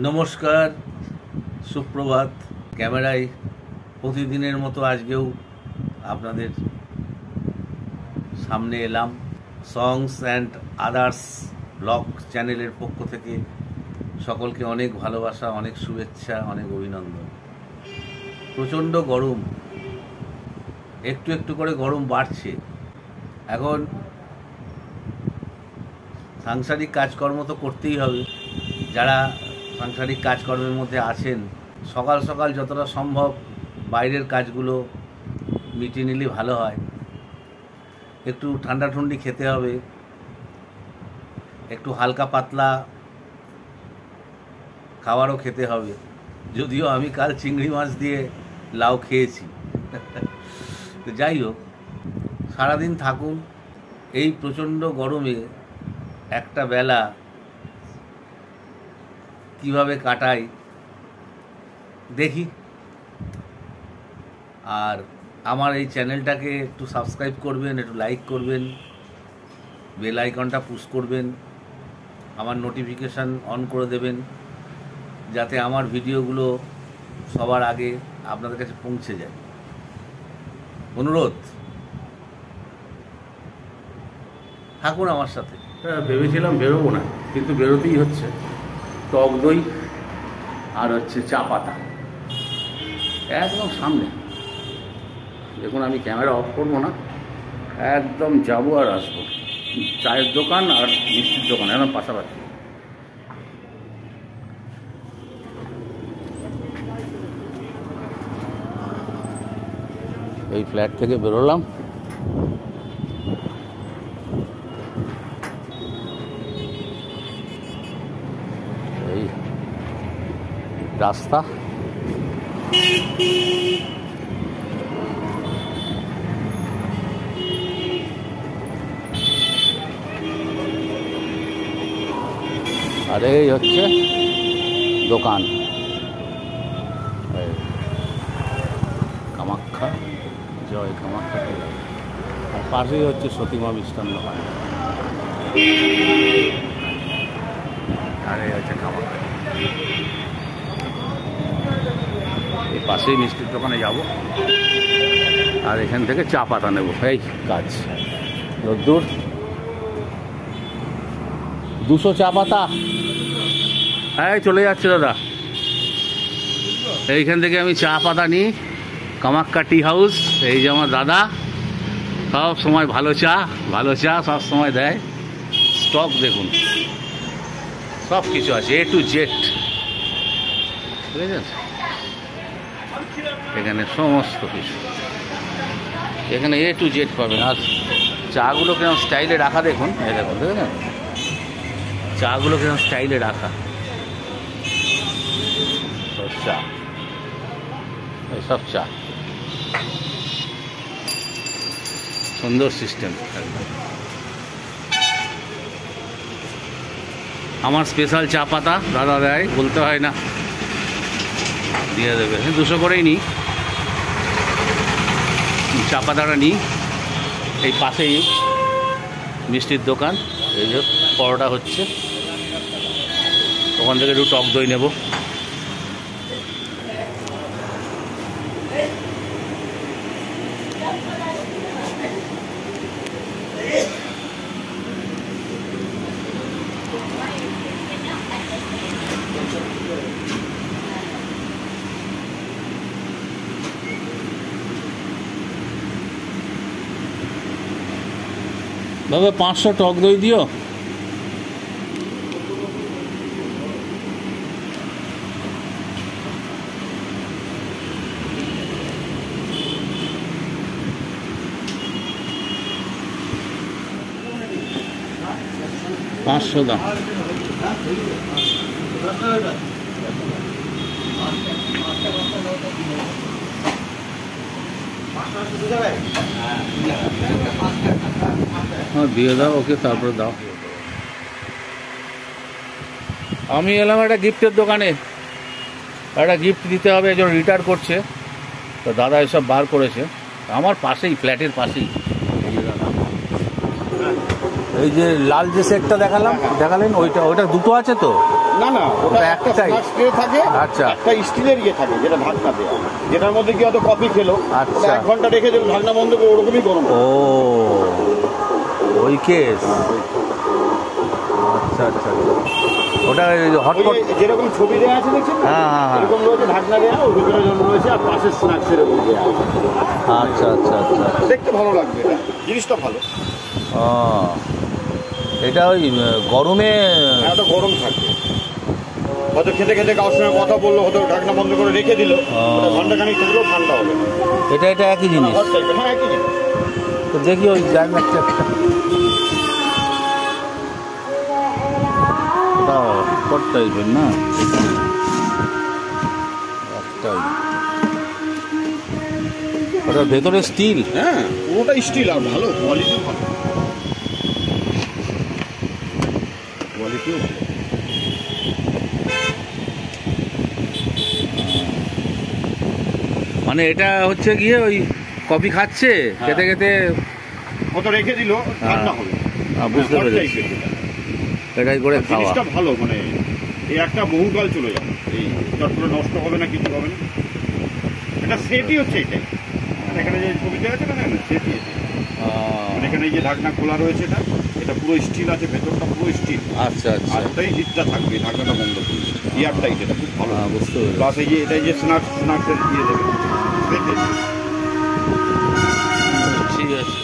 নমস্কার, সুপ্রভাত। ক্যামেরায় প্রতিদিনের মতো আজকেও আপনাদের সামনে এলাম। সংস অ্যান্ড আদার্স ব্লগ চ্যানেলের পক্ষ থেকে সকলকে অনেক ভালোবাসা, অনেক শুভেচ্ছা, অনেক অভিনন্দন। প্রচণ্ড গরম, একটু একটু করে গরম বাড়ছে। এখন সাংসারিক কাজকর্ম তো করতেই হবে। যারা সাংসারিক কাজকর্মের মধ্যে আছেন, সকাল সকাল যতটা সম্ভব বাইরের কাজগুলো মিটিয়ে নিলে ভালো হয়। একটু ঠান্ডা ঠুন্ডি খেতে হবে, একটু হালকা পাতলা খাবারও খেতে হবে। যদিও আমি কাল চিংড়ি মাছ দিয়ে লাউ খেয়েছি। তো যাই হোক, সারাদিন থাকুন। এই প্রচণ্ড গরমে একটা বেলা কিভাবে কাটাই দেখি। আর আমার এই চ্যানেলটাকে একটু সাবস্ক্রাইব করবেন, একটু লাইক করবেন, বেল আইকনটা পুশ করবেন, আমার নোটিফিকেশান অন করে দেবেন, যাতে আমার ভিডিওগুলো সবার আগে আপনাদের কাছে পৌঁছে যায়। অনুরোধ, থাকুন আমার সাথে। ভেবেছিলাম বেরোবো না, কিন্তু বেরোতেই হচ্ছে। টক দই আর হচ্ছে চা পাতা একদম সামনে। দেখুন, আমি ক্যামেরা অফ করবো না, একদম যাবো আর আসবো। চায়ের দোকান আর মিষ্টির দোকান একদম পাশাপাশি। এই ফ্ল্যাট থেকে বেরোলাম, এই রাস্তা। আর এই হচ্ছে দোকান, কামাখ্যা, জয় কামাখ্যা। আর পাশেই হচ্ছে সতীমা মিষ্টান দোকান। আর এই হচ্ছে কামাখ্যা। এই পাশেই মিষ্টির দোকানে যাব, আর এখান থেকে চা পাতা নেব। এই কাজ রোদ্দুর। 200 চা পাতা। হ্যাঁ, চলে যাচ্ছে দাদা। এইখান থেকে আমি চা পাতা নিই, কামাখ্যা টি হাউস। এই যে আমার দাদা, সব সময় ভালো চা সব সময় দেয়। স্টক দেখুন, সব কিছু আছে, A to Z। বুঝেছেন, এখানে সমস্ত কিছু, এখানে A to Z পাবেন। আর চাগুলো কিরকম স্টাইলে রাখা দেখুন, এই দেখুন, দেখেছেন চাগুলো কিরকম স্টাইলে রাখা। সব চা, সব চা, সুন্দর সিস্টেম। আমার স্পেশাল চা পাতা দাদা দেয়, বলতে হয় না, দিয়ে দেবে। 200 করেই নিই চা পাতাটা। নিই এই পাশেই মিষ্টির দোকান। এই যে পরোটা হচ্ছে, ওখান থেকে একটু টক দই নেব। বাবা 500 টক দই দিও। পাঁচশো দাম। হ্যাঁ, দিয়ে দাও ওকে, তারপরে দাও। আমি এলাম একটা গিফটের দোকানে, একটা গিফট দিতে হবে, একজন রিটায়ার করছে, তো দাদা এসব বার করেছে আমার পাশেই, ফ্ল্যাটের পাশেই। এই যে লাল যে সেটটা দেখালেন, ওইটা দুটো আছে তো। না না, ওটা একটা একটাই? স্ন্যাক্স ট্রে থাকে, আচ্ছা। একটা স্টিলের ইয়ে থাকে যেটা ঢাকনা দেওয়া, যেটার মধ্যে কি হয়তো কফি খেলো, আচ্ছা। 1 ঘন্টা রেখে দিল, ঢাকনা বন্ধ করে ওরকমই গরম। ও ওই কেস। আচ্ছা আচ্ছা আচ্ছা, ওটা হটপট যেরকম ছবি দেওয়া আছে দেখছেন, হ্যাঁ হ্যাঁ হ্যাঁ, এরকম রয়েছে ঢাকনা দেওয়া, ওর ভিতরে যেমন রয়েছে, আর পাশে স্ন্যাক্সের উপর দেওয়া আছে। আচ্ছা আচ্ছা আচ্ছা, দেখতে ভালো লাগবে, এটা জিনিসটা ভালো। ও এটা ওই গরমে ওটা গরম থাকবে, হয়তো খেতে খেতে কারোর সঙ্গে কথা বললো, হয়তো ঢাকনা বন্ধ করে রেখে দিল, ঘন্টাখানিক থাকলেও ঠান্ডা হবে। এটা একই জিনিস? হ্যাঁ একই জিনিস। তো দেখি ওই জায়গা একটা হট টাইপের না, একটাই। ওটার ভেতরে স্টিল? হ্যাঁ পুরোটা স্টিল, আর ভালো কোয়ালিটি, ভালো কোয়ালিটিও ভালো। মানে এটা হচ্ছে গিয়ে ওই কফি খাচ্ছে, খেতে খেতে কত রেখে দিল, ঠান্ডা হবে। বুঝতে পেরেছি, এটাই করে খাওয়া। জিনিসটা ভালো, মানে এই একটা বহুকাল চলে যাবে, এই চট করে নষ্ট হবে না, কিছু হবে না। এটা সেটই হচ্ছে এটাই, এখানে যে ছবিতে আছে না, সেটই এটা। মানে এখানে এই যে ঢাকনা খোলা রয়েছে, এটা পুরো স্টিল আছে, ভেতরটা পুরো স্টিল। আচ্ছা আচ্ছা, আর ওটাই হিটটা থাকবে, ঢাকনাটা বন্ধ করবে, এয়ার টাইট, এটা খুব ভালো। বুঝতে পেরেছি। প্লাস এই যে এটাই যে স্ন্যাক্সের দিয়ে দেবে, ঠিক আছে।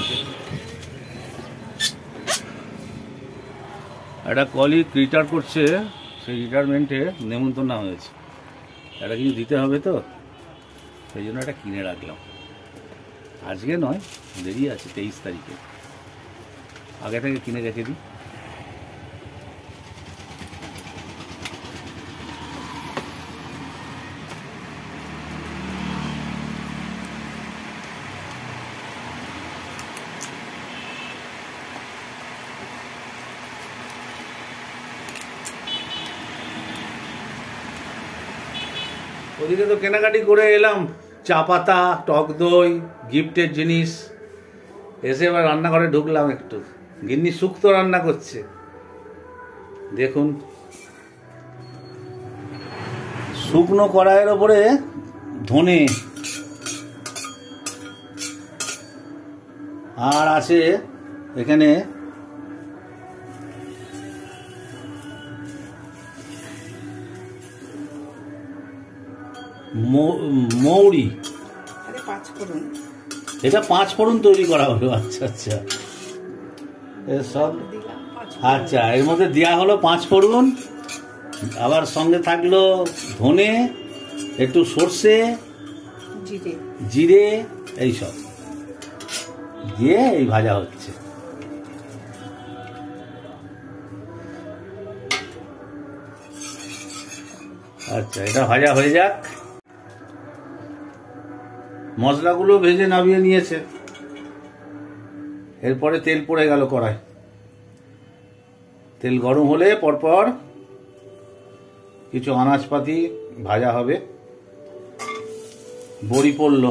একটা কলিগ রিটায়ার করছে, সেই রিটায়ারমেন্টে নেমন্তন্ন হয়েছে, এটা কিছু দিতে হবে তো, সেই জন্য এটা কিনে রাখলাম। আজকে নয়, দেরি আছে, 23 তারিখে, আগে থেকে কিনে রেখে দিই। ওদিকে তো কেনাকাটি করে এলাম, চা পাতা, টক দই, গিফটের জিনিস। এসে এবার রান্নাঘরে ঢুকলাম, একটু গিন্নি শুক্তো রান্না করছে, দেখুন। শুকনো কড়াইয়ের ওপরে ধনে, আর আছে এখানে মৌরি, এটা 5 ফোড়ন তৈরি করা হলো। আচ্ছা আচ্ছা, সব আচ্ছা, এর মধ্যে দেওয়া হলো 5 ফোড়ন, আবার সঙ্গে থাকলো ধনে, একটু সর্ষে, জিরে, এইসব দিয়ে এই ভাজা হচ্ছে। আচ্ছা, এটা ভাজা হয়ে যাক। মশলাগুলো ভেজে নামিয়ে নিয়েছে, এরপরে তেল পড়ে গেল কড়াই। তেল গরম হলে পরপর কিছু আনাজপাতি ভাজা হবে। বড়ি পড়ল,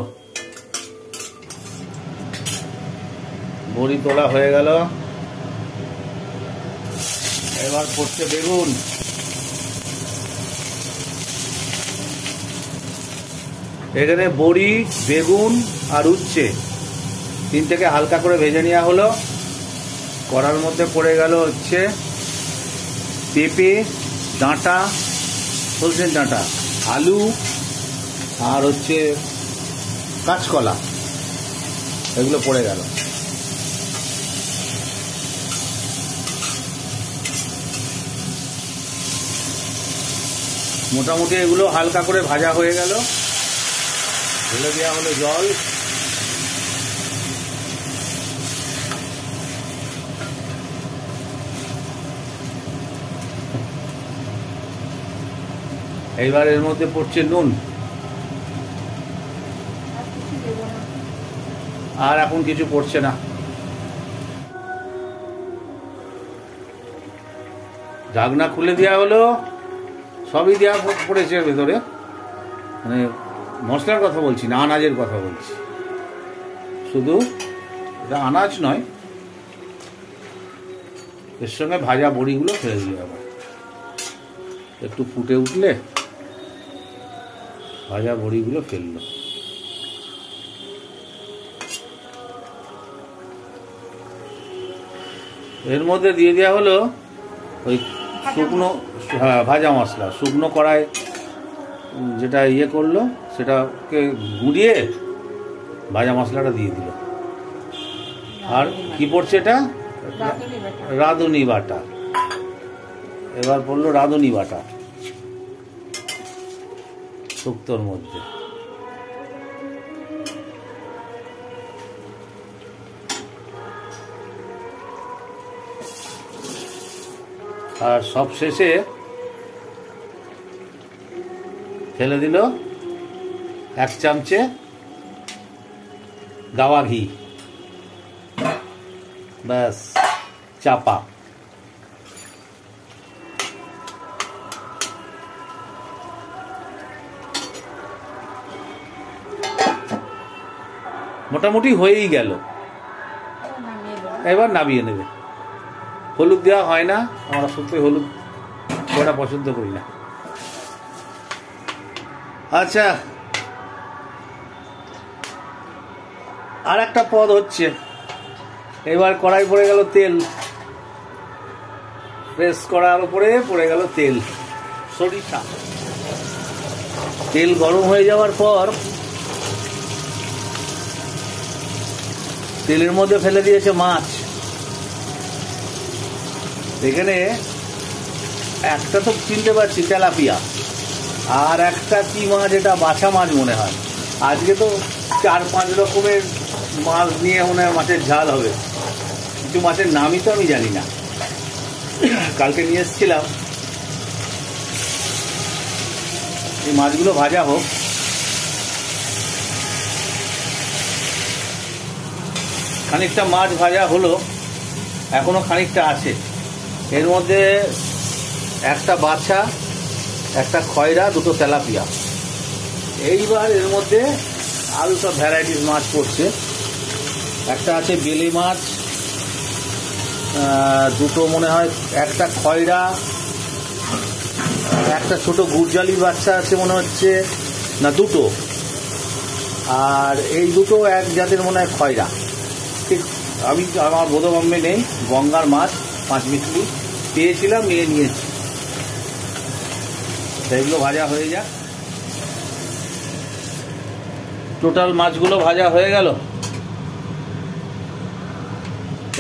বড়ি তোলা হয়ে গেল, এবার পড়ছে বেগুন। এখানে বড়ি, বেগুন আর উচ্ছে, তিনটাকে হালকা করে ভেজে নেওয়া হলো। কড়ার মধ্যে পড়ে গেল হচ্ছে পেঁপে ডাঁটা, সজনের ডাঁটা, আলু আর হচ্ছে কাঁচকলা, এগুলো পড়ে গেল। মোটামুটি এগুলো হালকা করে ভাজা হয়ে গেল, ঢেলে দেওয়া হলো জল। এইবার এর মধ্যে পড়ছে নুন, আর এখন কিছু পড়ছে না। ঢাকনা খুলে দেওয়া হলো, সবই দেওয়া পড়েছে ভেতরে, মানে মশলার কথা বলছি না, আনাজের কথা বলছি। শুধু এটা আনাজ নয়, এর সঙ্গে ভাজা বড়িগুলো ফেলে দিল আবার। একটু ফুটে উঠলে ভাজা বড়িগুলো ফেললো। এর মধ্যে দিয়ে দেওয়া হলো ওই শুকনো, হ্যাঁ ভাজা মশলা, শুকনো কড়াই যেটা ইয়ে করলো সেটাকে গুঁড়িয়ে ভাজা মশলাটা দিয়ে দিল। আর কি পড়ছে এটা? রাঁধুনি বাটা। এবার পড়লো রাঁধুনি বাটা শুক্তোর মধ্যে। আর সব শেষে ফেলে দিল 1 চামচে গাওয়া ঘি। ব্যাস, চাপা। মোটামুটি হয়েই গেল। এবার নামিয়ে নেবে। হলুদ দেওয়া হয় না, আমরা সত্যি হলুদ ওটা পছন্দ করি না। আচ্ছা, আর একটা পদ হচ্ছে, এবার কড়াই পড়ে গেল তেল, প্রেস করার উপরে পড়ে গেল তেল, সরিষা। তেল গরম হয়ে যাওয়ার পর তেলের মধ্যে ফেলে দিয়েছে মাছ। এখানে একটা তো চিনতে পারছি তেলাপিয়া, আর একটা কি মাছ, এটা বাছা মাছ মনে হয়। আজকে তো 4-5 রকমের মাছ নিয়ে মনে হয় মাছের ঝাল হবে। কিছু মাছের নামই তো আমি জানি না, কালকে নিয়ে এসেছিলাম। এই মাছগুলো ভাজা হোক। খানিকটা মাছ ভাজা হলো, এখনো খানিকটা আছে। এর মধ্যে একটা বাছা, একটা খয়রা, 2টো তেলাপিয়া। এইবার এর মধ্যে আরও সব ভ্যারাইটিস মাছ পড়ছে। একটা আছে বেলে মাছ, 2টো মনে হয়, একটা খয়রা, একটা ছোট গুরজালি বাচ্চা আছে মনে হচ্ছে, না 2টো, আর এই 2টো এক জাতের মনে হয় খয়রা। ঠিক আমি আমার বোধগম্যে নেই। গঙ্গার মাছ, 5 মিটলি পেয়েছিলাম, নিয়ে নিয়েছি। এগুলো ভাজা হয়ে যাক। টোটাল মাছগুলো ভাজা হয়ে গেল।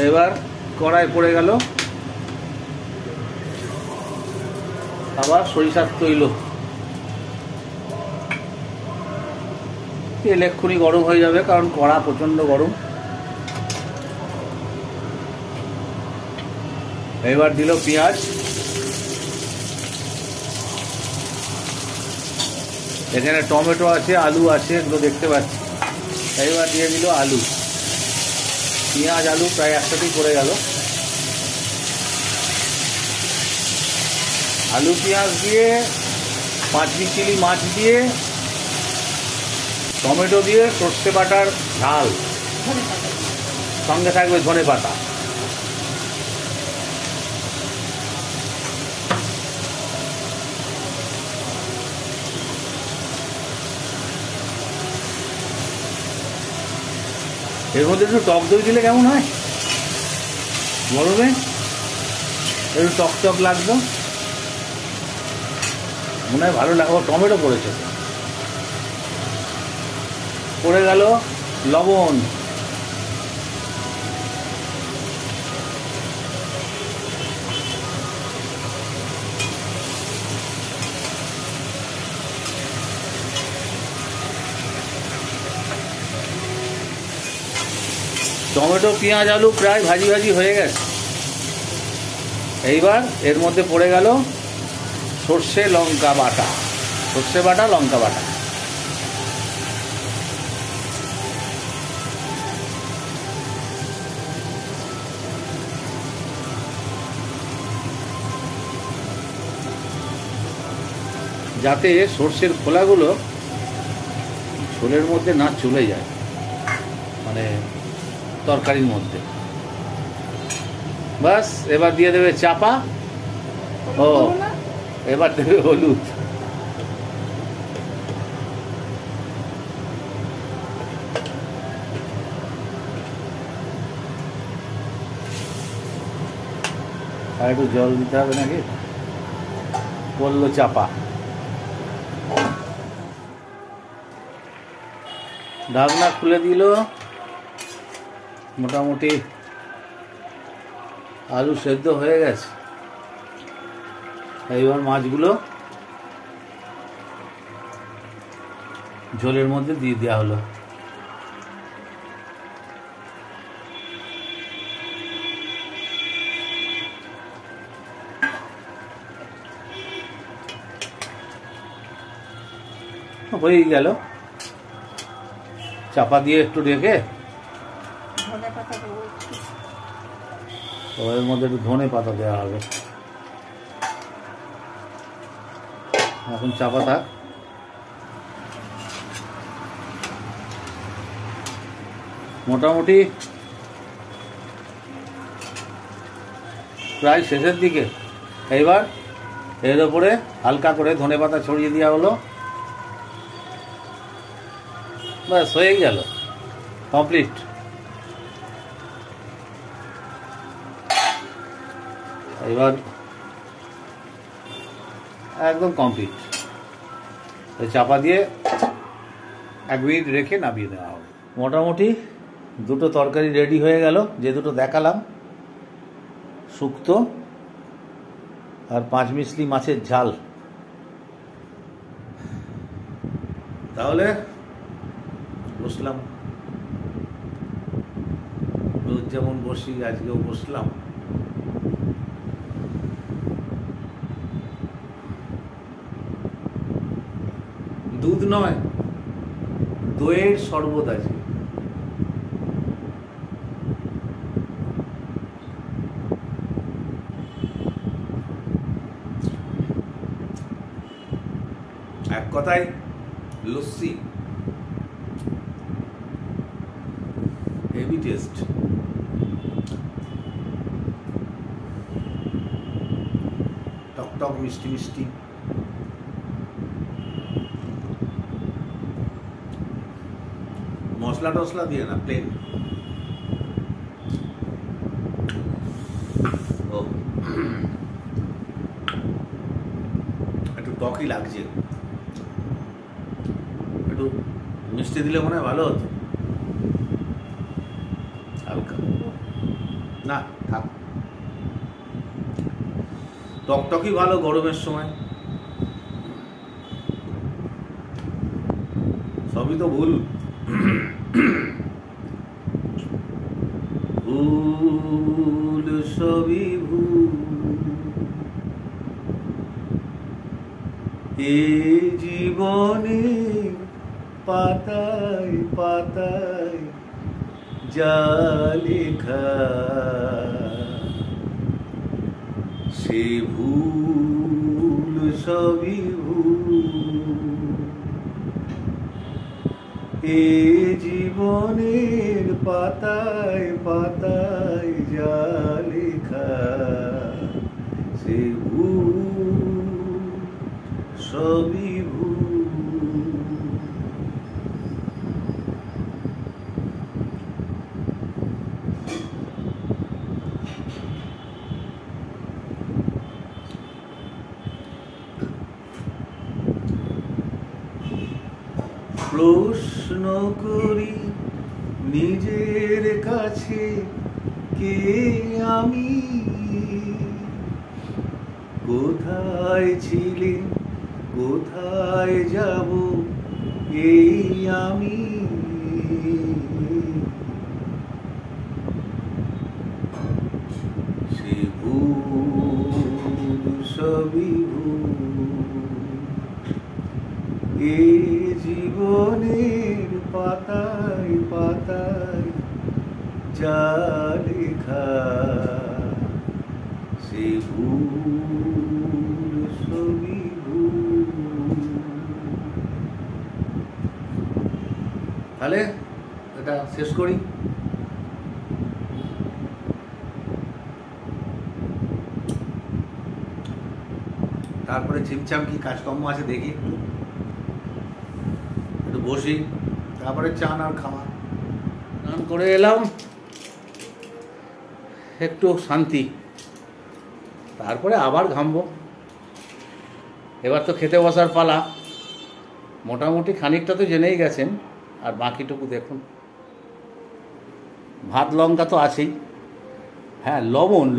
এবার কড়াই পড়ে গেল আবার সরিষার তৈল। তেল এক্ষুনি গরম হয়ে যাবে, কারণ কড়া প্রচন্ড গরম। এবার দিল পেঁয়াজ, এখানে টমেটো আছে, আলু আছে, এগুলো দেখতে পাচ্ছি। এবার দিয়ে দিল আলু, পেঁয়াজ আলু প্রায় একসাথেই পড়ে গেল। আলু পেঁয়াজ দিয়ে, 5 মিশালি মাছ দিয়ে, টমেটো দিয়ে, সর্ষে বাটার ঝাল, সঙ্গে থাকবে ধনে পাতা। এর মধ্যে একটু টক দই দিলে কেমন হয়? গরমে একটু টক টক লাগতো, মনে হয় ভালো লাগবে। টমেটো পড়েছে, পড়ে গেল লবণ, টমেটো পেঁয়াজ আলু প্রায় ভাজি ভাজি হয়ে গেছে। এইবার এর মধ্যে পড়ে গেল সর্ষে লঙ্কা বাটা, সর্ষে বাটা, লঙ্কা বাটা। যাতে সর্ষের খোলাগুলো ঝোলের মধ্যে না চলে যায়, মানে তরকারির মধ্যে। বাস, এবার দিয়ে দেবে চাপা। ও এবার দেবে হলুদ। আর একটু জল দিতে হবে নাকি। পড়লো চাপা, ঢাকনা খুলে দিল। মোটামুটি আলু সেদ্ধ হয়ে গেছে। এইবার মাছগুলো ঝোলের মধ্যে দিয়ে দেওয়া হলো। হয়ে গেল। চাপা দিয়ে একটু রেখে এর মধ্যে একটু ধনে পাতা দেওয়া হবে। এখন চাপা থাক। মোটামুটি প্রায় শেষের দিকে। এইবার এর ওপরে হালকা করে ধনে পাতা ছড়িয়ে দেওয়া হলো। ব্যাস হয়ে গেল, কমপ্লিট। এবার একদম কমপ্লিট। চাপা দিয়ে 1 মিনিট রেখে নামিয়ে দেওয়া হবে। মোটামুটি দুটো তরকারি রেডি হয়ে গেল, যে দুটো দেখালাম, শুক্তো আর 5 মিশলি মাছের ঝাল। তাহলে বসলাম, রোজ যেমন বসি আজকেও বসলাম। দুধ নয়, দইয়ের শরবত আছে। এক কথায় লস্যি, হেভি টেস্ট। টক টক মিষ্টি মিষ্টি। মশলা টসলা দিয়ে না, প্লেন। ও একটু টকই লাগছে, একটু মিষ্টি দিলে মনে হয় ভালো হতো। হালকা না থাক, টকটকই ভালো গরমের সময়। সবই তো ভুল, ভুল সবই ভুল। এ জীবনে পাতায় পাতায় যা লেখা, সে ভুল সবই ভুল। এ জীবনের পাতায় পাতায় যা লেখা, সে ভুল সবই ভুল। প্রশ্ন করি নিজের কাছে, কে আমি, কোথায় ছিলে, কোথায় যাব, এই আমি। সে ভুল সবই ভুল। এ জীবনের পাতায় পাতায় যা লেখা, সে ভুল সবই ভুল। তাহলে এটা শেষ করি। তারপরে ছিমছাম কি কাজকর্ম আছে দেখি, একটু বসি, তারপরে চান আর খাওয়া। স্নান করে এলাম, একটু শান্তি, তারপরে আবার ঘামবো। এবার তো খেতে বসার পালা। মোটামুটি খানিকটা তো জেনেই গেছেন, আর বাকিটুকু দেখুন। ভাত লঙ্কা তো আছেই, হ্যাঁ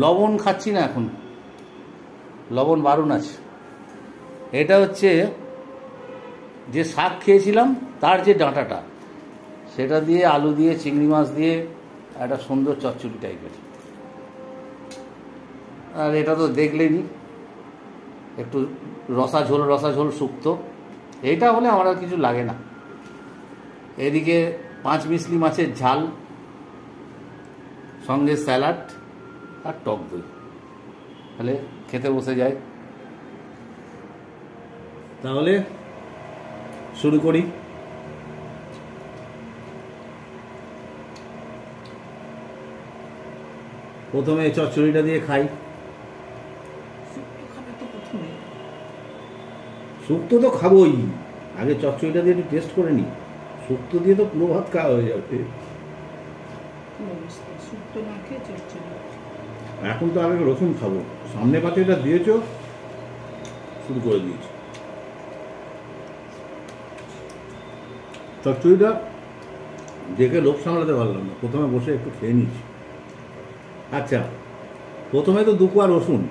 লবণ খাচ্ছি না এখন, লবণ বারণ আছে। এটা হচ্ছে যে শাক খেয়েছিলাম তার যে ডাঁটাটা, সেটা দিয়ে আলু দিয়ে চিংড়ি মাছ দিয়ে একটা সুন্দর চচ্চড়ি টাইপের। আর এটা তো দেখলেনি, একটু রসা ঝোল শুক্তো, এইটা হলে আমার আর কিছু লাগে না। এদিকে 5 মিশলি মাছের ঝাল, সঙ্গে স্যালাড আর টক দই, তাহলে খেতে বসে যায়। তাহলে শুরু করি। প্রথমে চচ্চড়িটা দিয়ে খাই। শুক্তো তো খাবোই, আগে চচ্চড়িটা দিয়ে একটু টেস্ট করে নিই। শুক্তো দিয়ে তো পুরো ভাত খাওয়া হয়ে যাবে। এখন তো আগে রসুন খাবো, সামনে পাতে এটা দিয়েছো, শুরু করে দিয়েছি। চচ্চড়িটা দেখে লোভ সামলাতে পারলাম না, প্রথমে বসে একটু খেয়ে নিয়েছি। আচ্ছা, প্রথমে তো 2 কোয়া রসুন,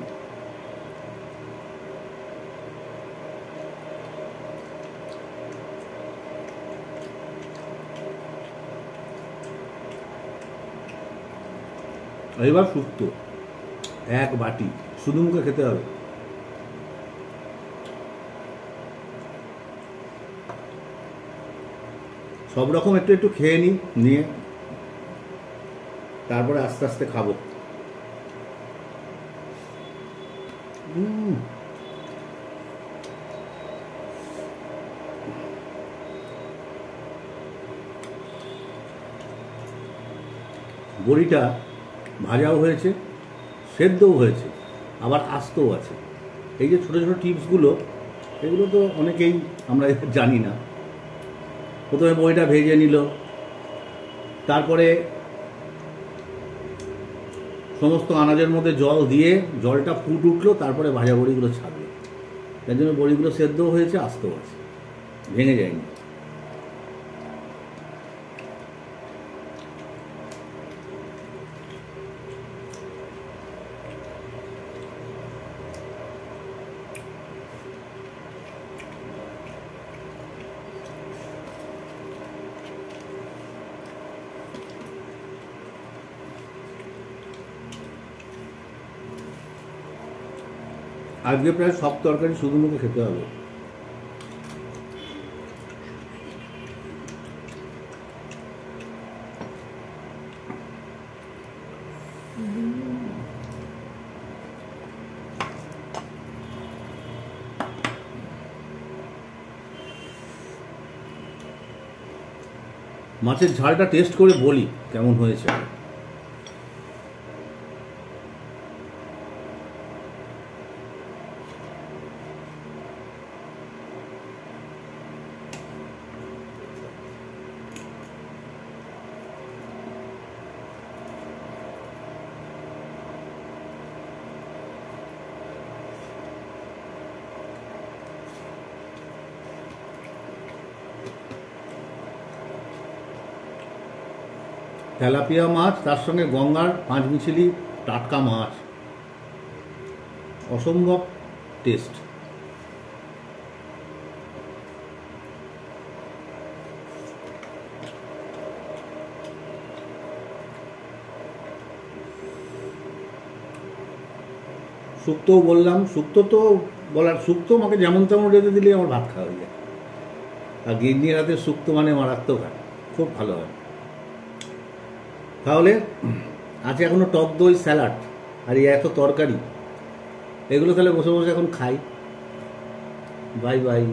এবার শুক্তো 1 বাটি, শুধু মুখে খেতে হবে। সব রকম একটু একটু খেয়ে নিয়ে তারপরে আস্তে আস্তে খাবো। বড়িটা ভাজাও হয়েছে, সেদ্ধও হয়েছে, আবার আস্তও আছে। এই যে ছোটো ছোটো টিপসগুলো, এগুলো তো অনেকেই আমরা জানি না। প্রথমে বড়িটা ভেজে নিল, তারপরে সমস্ত আনাজের মধ্যে জল দিয়ে জলটা ফুট উঠলো, তারপরে ভাজা বড়িগুলো ছাড়লো। তার জন্য বড়িগুলো সেদ্ধও হয়েছে, আস্তও আছে, ভেঙে যায়নি। আজকে প্রায় সব তরকারি শুধু মুখে খেতে হবে। মাছের ঝালটা টেস্ট করে বলি কেমন হয়েছে। তেলাপিয়া মাছ, তার সঙ্গে গঙ্গার 5 মিশলি টাটকা মাছ, অসম্ভব টেস্ট। শুক্তোও বললাম, শুক্তো তো বলার, শুক্তো আমাকে যেমন তেমন রেঁধে দিলে আমার ভাত খাওয়া হয়ে যায়। আর গিন্নির হাতে শুক্তো মানে মারাত্মক হয়, খুব ভালো হয়। তাহলে আছে এখনো টক দই, স্যালাড, আর এত তরকারি, এগুলো তাহলে বসে বসে এখন খাই। Bye bye.